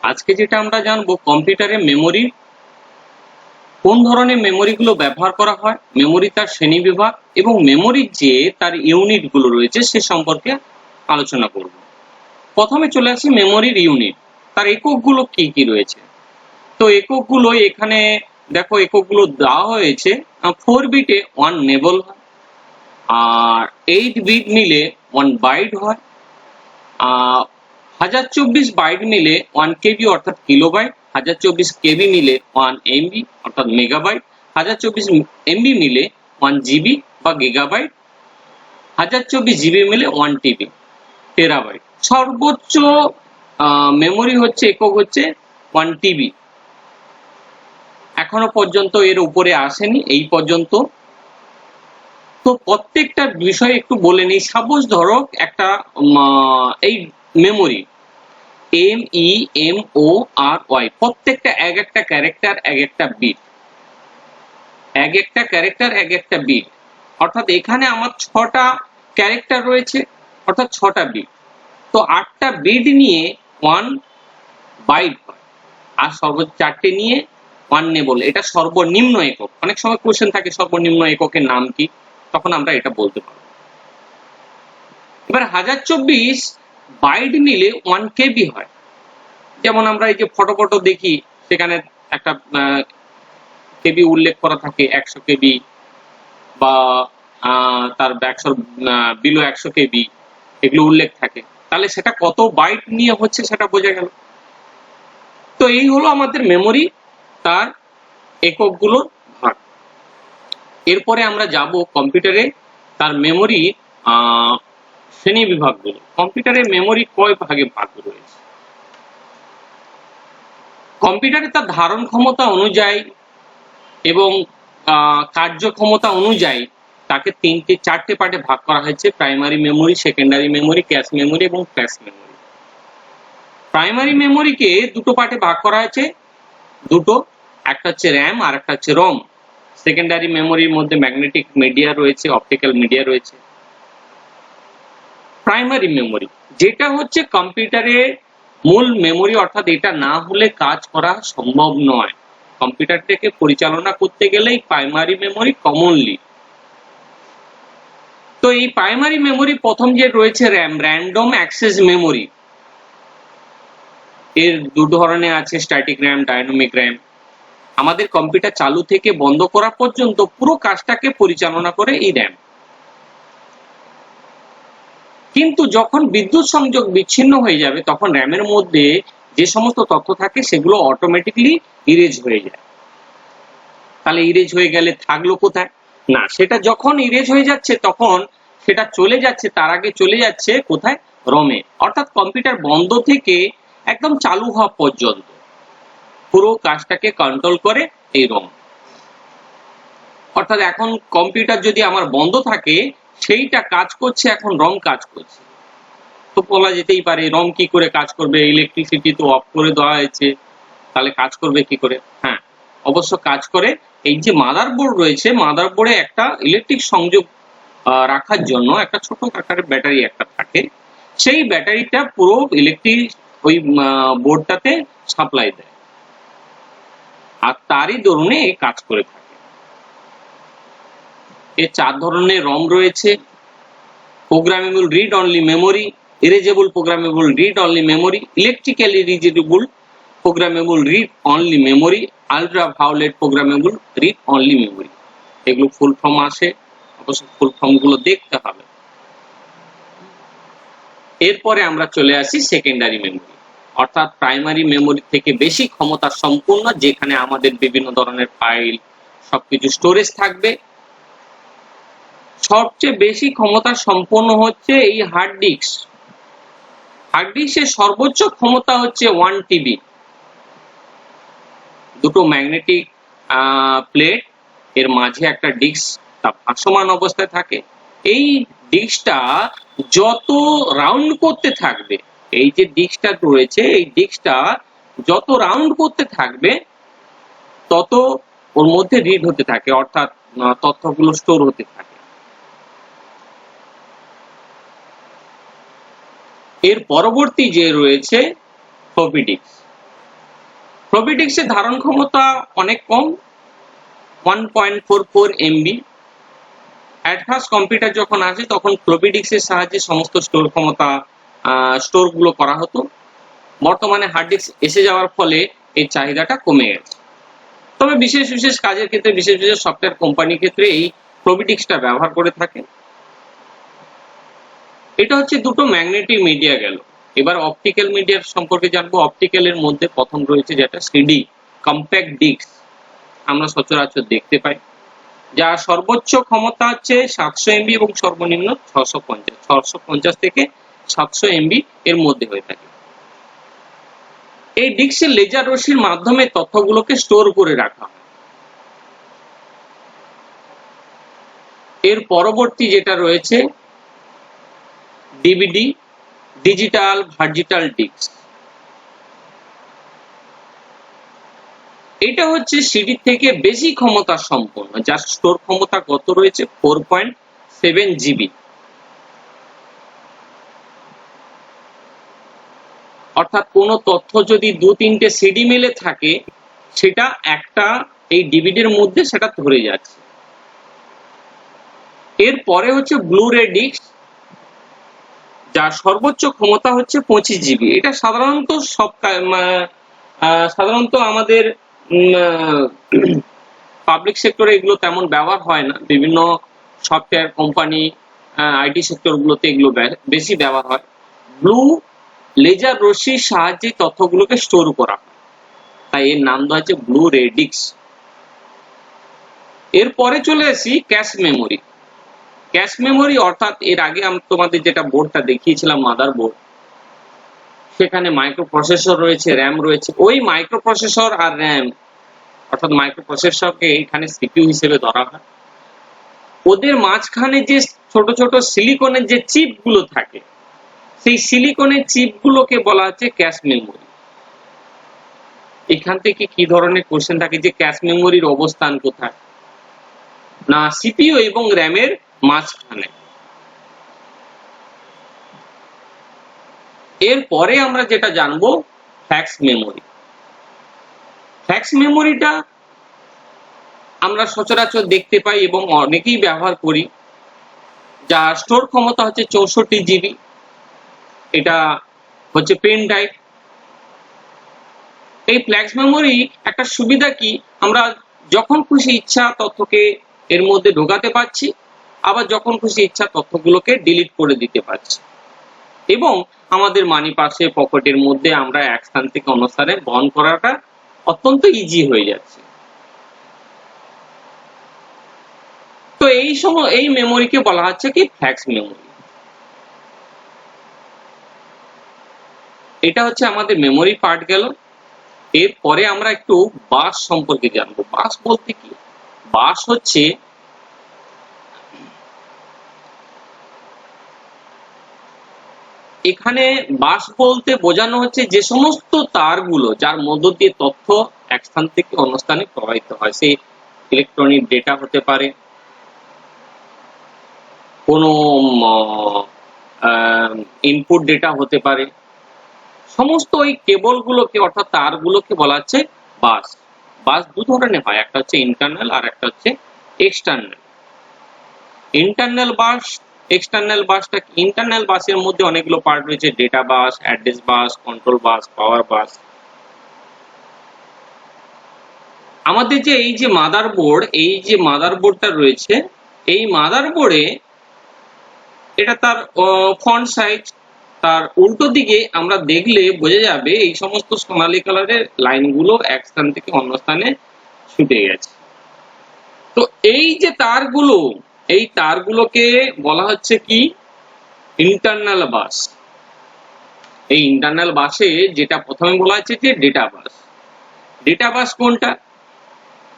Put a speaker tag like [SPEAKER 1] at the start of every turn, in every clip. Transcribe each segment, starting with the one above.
[SPEAKER 1] আজকে যেটা আমরা জানবো কম্পিউটারে মেমোরি, কোন ধরনের মেমোরি গুলো ব্যবহার করা হয়, মেমোরি তার শ্রেণীবিভাগ এবং মেমোরির যে তার ইউনিট গুলো রয়েছে সে সম্পর্কে আলোচনা করব। প্রথমে চলে আসি মেমোরির ইউনিট, তার এককগুলো কি কি রয়েছে। তো এককগুলো এখানে দেখো, এককগুলো দেওয়া হয়েছে। 4 বিটে 1 নেবল হয়, আর 8 বিট মিলে 1 বাইট হয়, 1024 বাইট মিলে 1 কেবি অর্থাৎ কিলোবাইট, 1024 কেবি মিলে 1 এমবি অর্থাৎ মেগাবাইট, 1024 এমবি মিলে 1 জিবি বা গিগাবাইট, 1024 জিবি মিলে 1 টিবি টেরাবাইট। সর্বোচ্চ মেমোরি হচ্ছে একক হচ্ছে 1 টিবি। এখনো পর্যন্ত এর উপরে আসেনি এই পর্যন্ত। তো প্রত্যেকটা বিষয় একটু বলে নিই। সাপোজ ধরো একটা এই মেমোরি MEMORY, প্রত্যেকটা এক একটা ক্যারেক্টার, এক একটা বিট, এক একটা ক্যারেক্টার এক একটা বিট, অর্থাৎ এখানে আমার 6টা ক্যারেক্টার রয়েছে অর্থাৎ 6টা বিট। তো 8টা বিট নিয়ে 1 বাইট হয়, আর সর্বোচ্চ 4টে নিয়ে 1 নেবল। এটা সর্বনিম্ন একক। অনেক সময় কোশ্চেন থাকে সর্বনিম্ন এককের নাম কি, তখন আমরা এটা বলতে পারবো। এবার 1024 বাইট মিলে 1 কেবি হয়। যেমন আমরা এই যে ফটো দেখি, সেখানে একটা কেবি উল্লেখ করা থাকে, 100 কেবি বা তার 100 বিলো 100 কেবি, এগুলো উল্লেখ থাকে। তাহলে সেটা কত বাইট নিয়ে হচ্ছে সেটা বোঝা গেল। তো এই হলো আমাদের মেমোরি, তার এককগুলোর ভাগ। এরপরে আমরা যাব কম্পিউটারে তার মেমোরি শ্রেণী বিভাগগুলো। কম্পিউটারের মেমোরি কয় ভাগে ভাগ রয়েছে? কম্পিউটারে তার ধারণ ক্ষমতা অনুযায়ী এবং কার্যক্ষমতা অনুযায়ী তাকে 4টে পার্টে ভাগ করা হয়েছে: primary memory, secondary memory, cache memory এবং ফ্ল্যাশ মেমোরি। প্রাইমারি মেমোরিকে দুটো পার্টে ভাগ করা হয়েছে, দুটো, একটা হচ্ছে র্যাম আর একটা হচ্ছে রম। সেকেন্ডারি মেমোরির মধ্যে ম্যাগনেটিক মিডিয়া রয়েছে, অপটিক্যাল মিডিয়া রয়েছে। প্রাইমারি মেমোরি যেটা হচ্ছে কম্পিউটারের মূল মেমোরি, অর্থাৎ এটা না হলে কাজ করা সম্ভব নয়। কম্পিউটারটাকে পরিচালনা করতে গেলেই প্রাইমারি মেমোরি কমনলি। তো এই প্রাইমারি মেমোরি প্রথম যে রয়েছে র্যাম, র্যান্ডম অ্যাক্সেস মেমোরি। এর দু ধরনের আছে, স্ট্যাটিক র্যাম, ডাইনামিক র্যাম। আমাদের কম্পিউটার চালু থেকে বন্ধ করা পর্যন্ত পুরো কাজটাকে পরিচালনা করে এই র্যাম। কিন্তু যখন বিদ্যুৎ সংযোগ বিচ্ছিন্ন হয়ে যাবে তখন র্যামের মধ্যে যে সমস্ত তথ্য থাকে সেগুলো অটোমেটিকলি ইরেজ হয়ে যায়। তাহলে ইরেজ হয়ে গেলে থাকলো কোথায়? না, সেটা যখন ইরেজ হয়ে যাচ্ছে তখন সেটা চলে যাচ্ছে, তার আগে চলে যাচ্ছে কোথায়? রমে। অর্থাৎ কম্পিউটার বন্ধ থেকে একদম চালু হওয়া পর্যন্ত পুরো কাজটাকে কন্ট্রোল করে এই রম। অর্থাৎ এখন কম্পিউটার যদি আমার বন্ধ থাকে, সেইটা কাজ করছে, এখন রম কাজ করছে। তো বলা যেতেই পারে রম কি করে কাজ করবে? ইলেকট্রিসিটি তো অফ করে দেওয়া হয়েছে, তাহলে কাজ করবে কি করে? হ্যাঁ, অবশ্য কাজ করে। এই যে মাদারবোর্ড রয়েছে, মাদারবোর্ডে একটা ইলেকট্রিক সংযোগ রাখার জন্য একটা ছোট আকারের ব্যাটারি একটা থাকে। সেই ব্যাটারিটা পুরো ইলেকট্রিক ওই বোর্ডটাতে সাপ্লাই দেয়, আর তারই দরুনে কাজ করে থাকে। এর 4 ধরনের রম রয়েছে: programmable read only memory, erasable programmable read only memory, electrically readable programmable read only memory, ultraviolet programmable read only memory. এগুলো ফুল ফর্ম আসে, অবশ্য ফুল ফর্ম গুলো দেখতে হবে। এরপরে আমরা চলে আসি সেকেন্ডারি মেমোরি, অর্থাৎ প্রাইমারি মেমোরি থেকে বেশি ক্ষমতা সম্পূর্ণ, যেখানে আমাদের বিভিন্ন ধরনের ফাইল সবকিছু স্টোরেজ থাকবে। সবচেয়ে বেশি ক্ষমতা সম্পন্ন হচ্ছে এই হার্ড ডিস্ক। হার্ড ডিস্কের সর্বোচ্চ ক্ষমতা হচ্ছে 1 টিবি। দুটো ম্যাগনেটিক প্লেট, এর মাঝে একটা ডিস্ক, তা ভাসমান অবস্থায় থাকে। এই ডিস্কটা যত রাউন্ড করতে থাকবে, এই যে ডিস্কটা রয়েছে, এই ডিস্কটা যত রাউন্ড করতে থাকবে তত ওর মধ্যে রিড হতে থাকে, অর্থাৎ তথ্যগুলো স্টোর হতে থাকে। এর পরবর্তী যে রয়েছে ফ্লপি ডিস্ক। ফ্লপি ডিস্কের ধারণ ক্ষমতা অনেক কম, 1.44 MB। অ্যাডভান্স কম্পিউটার যখন আসে তখন ফ্লপি ডিস্কের সাহায্যে সমস্ত স্টোর ক্ষমতা স্টোর গুলো করা হতো। বর্তমানে হার্ড ডিস্ক এসে যাওয়ার ফলে এই চাহিদাটা কমে গেছে। তবে বিশেষ বিশেষ কাজের ক্ষেত্রে, বিশেষ বিশেষ সফটওয়্যার কোম্পানির ক্ষেত্রে এই ফ্লপি ডিস্কটা ব্যবহার করে থাকে। এটা হচ্ছে দুটো ম্যাগনেটিক মিডিয়া গেল। এবার অপটিক্যাল মিডিয়ার সম্পর্কে জানবো। অপটিক্যালের মধ্যে প্রথম রয়েছে যেটা সিডি, কম্প্যাক্ট ডিস্ক, আমরা সচরাচর দেখতে পাই, যার সর্বোচ্চ ক্ষমতা হচ্ছে 700 MB এবং সর্বনিম্ন 650 থেকে 700 MB এর মধ্যে হয়ে থাকে। এই ডিস্কে লেজার রশ্মির মাধ্যমে তথ্যগুলোকে স্টোর করে রাখা হয়। এর পরবর্তী যেটা রয়েছে ডিভিডি, ডিজিটাল ভার্জিটাল ডিস্ক। এটা হচ্ছে সিডি থেকে বেশি ক্ষমতা সম্পন্ন, যার স্টোর ক্ষমতা কত রয়েছে 4.7 GB। অর্থাৎ কোনো তথ্য যদি 2-3টে সিডি মিলে থাকে, সেটা একটা এই ডিভিডির মধ্যে সেটা ধরে যাচ্ছে। এরপরে হচ্ছে ব্লু-রে ডিস্ক, যার সর্বোচ্চ ক্ষমতা হচ্ছে 25 GB। এটা সাধারণত আমাদের পাবলিক সেক্টরে এগুলো তেমন ব্যবহার হয় না। বিভিন্ন সফটওয়্যার কোম্পানি, আইটি সেক্টর গুলোতে এগুলো বেশি ব্যবহার হয়। ব্লু লেজার রশ্মির সাহায্যে তথ্যগুলোকে স্টোর করা হয়, তাই এর নাম দেওয়া হচ্ছে ব্লু-রে ডিস্ক। এরপরে চলে আসি ক্যাশ মেমোরি। ক্যাশ মেমোরি অর্থাৎ এর আগে আমি তোমাদের যেটা বোর্ডটা দেখিয়েছিলাম, মাদার বোর্ড, সেখানে মাইক্রো প্রসেসর রয়েছে, র্যাম রয়েছে। ওই মাইক্রো প্রসেসর আর র্যাম, অর্থাৎ মাইক্রো প্রসেসরকে এখানে সিপিইউ হিসেবে ধরা হয়। ওদের মাঝখানে যে ছোট ছোট সিলিকনের যে চিপ গুলো থাকে, সেই সিলিকনের চিপ গুলোকে বলা হচ্ছে ক্যাশ মেমোরি। এখান থেকে কি ধরনের কোশ্চেন থাকে যে ক্যাশ মেমোরির অবস্থান কোথায়? না, সিপিইউ এবং র্যামের মাঝখানে। এরপরে আমরা যেটা জানবো ফ্ল্যাশ মেমোরি। ফ্ল্যাশ মেমোরিটা আমরা সচরাচর দেখতে পাই এবং অনেকেই ব্যবহার করি, যার স্টোর ক্ষমতা হচ্ছে 64 GB। এটা হচ্ছে পেন ড্রাইভ। এই ফ্ল্যাশ মেমোরি একটা সুবিধা কি, আমরা যখন খুশি ইচ্ছা তথ্যকে এর মধ্যে ঢোকাতে পারছি, আবার যখন খুশি ইচ্ছা তথ্যগুলোকে ডিলিট করে দিতে পারছি, এবং আমাদের মানি পার্সে, পকেটের মধ্যে আমরা এক স্থান থেকে অন্য স্থানে বহন করাটা অত্যন্ত ইজি হয়ে যাচ্ছে। তো এই মেমোরিকে বলা হচ্ছে কি ফ্ল্যাশ মেমোরি। এটা হচ্ছে আমাদের মেমোরি পার্ট গেল। এরপরে আমরা একটু বাস সম্পর্কে জানবো। বাস বলতে কি? বাস হচ্ছে এখানে বাস বলতে বোঝানো হচ্ছে যে সমস্ত তারগুলো যার মধ্য দিয়ে তথ্য এক স্থান থেকে অন্য স্থানে প্রবাহিত হয়। সেই ইলেকট্রনিক ডেটা হতে পারে, কোনো ইনপুট ডেটা হতে পারে, সমস্ত ওই কেবল গুলোকে অর্থাৎ তারগুলোকে বলা হচ্ছে বাস। বাস দু ধরনের হয়, একটা হচ্ছে ইন্টারনাল আর একটা হচ্ছে এক্সটার্নাল। ইন্টারনাল বাস, এক্সটার্নাল বাসটা, ইন্টারনাল বাসের মধ্যে অনেকগুলো পার্ট রয়েছে, ডেটা বাস, অ্যাড্রেস বাস, কন্ট্রোল বাস, পাওয়ার বাস। আমাদের যে এই যে মাদারবোর্ডটা রয়েছে, এই মাদারবোর্ডে এটা তার ফন্ট সাইজ, তার উল্টো দিকে আমরা দেখলে বোঝা যাবে এই সমস্ত সোনালী কালারের লাইনগুলো এক স্থান থেকে অন্য স্থানে ছুটে গেছে। তো এই যে তারগুলো, এই তারগুলোকে বলা হচ্ছে কি ইন্টারনাল বাস। এই ইন্টারনাল বাসে যেটা প্রথমে বলা হচ্ছে যে ডেটা বাস। ডেটা বাস কোনটা?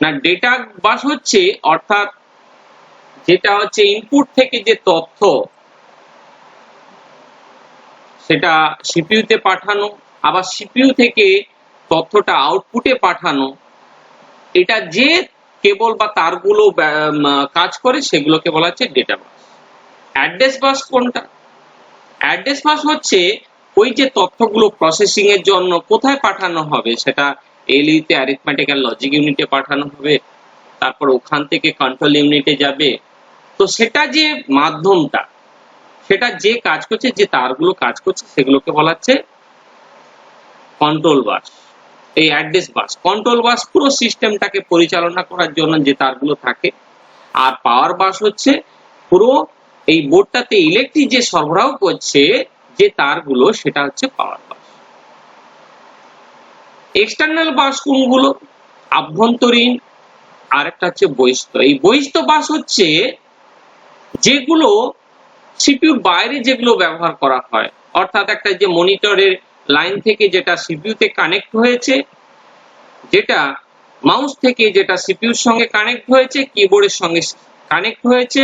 [SPEAKER 1] না, ডেটা বাস হচ্ছে অর্থাৎ যেটা হচ্ছে ইনপুট থেকে যে তথ্য সেটা সিপিইউ তে পাঠানো, আবার সিপিইউ থেকে তথ্যটা আউটপুটে পাঠানো, এটা যে কেবল বা তারগুলো কাজ করে সেগুলোকে বলা হচ্ছে ডেটা বাস। অ্যাড্রেস বাস কোনটা? অ্যাড্রেস বাস হচ্ছে ওই যে তথ্যগুলো প্রসেসিং এর জন্য কোথায় পাঠানো হবে, সেটা এলইউ তে অ্যারিথমেটিক এন্ড লজিক ইউনিটে পাঠানো হবে, তারপর ওখান থেকে কন্ট্রোল ইউনিটে যাবে। তো সেটা যে মাধ্যমটা, সেটা যে কাজ করছে, যে তারগুলো কাজ করছে, সেগুলোকে বলা হচ্ছে কন্ট্রোল বাস। এই অ্যাড্রেস বাস, কন্ট্রোল বাস পুরো সিস্টেমটাকে পরিচালনা করার জন্য যে তারগুলো থাকে। আর পাওয়ার বাস হচ্ছে পুরো এই বোর্ডটাতে ইলেকট্রিক যে সরবরাহ করছে যে তারগুলো, সেটা হচ্ছে পাওয়ার বাস। এক্সটার্নাল বাস কোনগুলো? আভ্যন্তরীণ, আর একটা হচ্ছে বহিস্থ। এই বহিস্থ বাস হচ্ছে যেগুলো সিপিইউর বাইরে যেগুলো ব্যবহার করা হয়, অর্থাৎ একটা যে মনিটরের লাইন থেকে যেটা সিপিইউ তে কানেক্ট হয়েছে, যেটা মাউস থেকে যেটা সিপিইউর সঙ্গে কানেক্ট হয়েছে, কিবোর্ডের সঙ্গে কানেক্ট হয়েছে,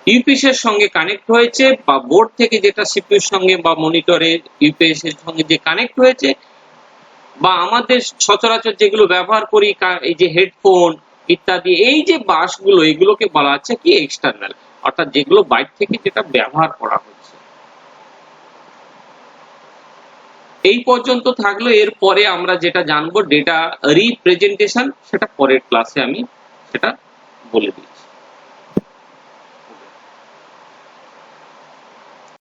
[SPEAKER 1] ইউপিএস এর সঙ্গে কানেক্ট হয়েছে, বা বোর্ড থেকে যেটা সিপিইউর সঙ্গে বা মনিটরের ইউপিএস এর সঙ্গে যে কানেক্ট হয়েছে, বা আমাদের সচরাচর যেগুলো ব্যবহার করি এই যে হেডফোন ইত্যাদি, এই যে বাসগুলো, এগুলোকে বলা হচ্ছে কি এক্সটার্নাল, অর্থাৎ যেগুলো বাইরে থেকে যেটা ব্যবহার করা হচ্ছে। এই পর্যন্ত থাকলো। এরপরে আমরা যেটা জানবো ডেটা রিপ্রেজেন্টেশন, সেটা পরের ক্লাসে আমি সেটা বলে দিচ্ছি।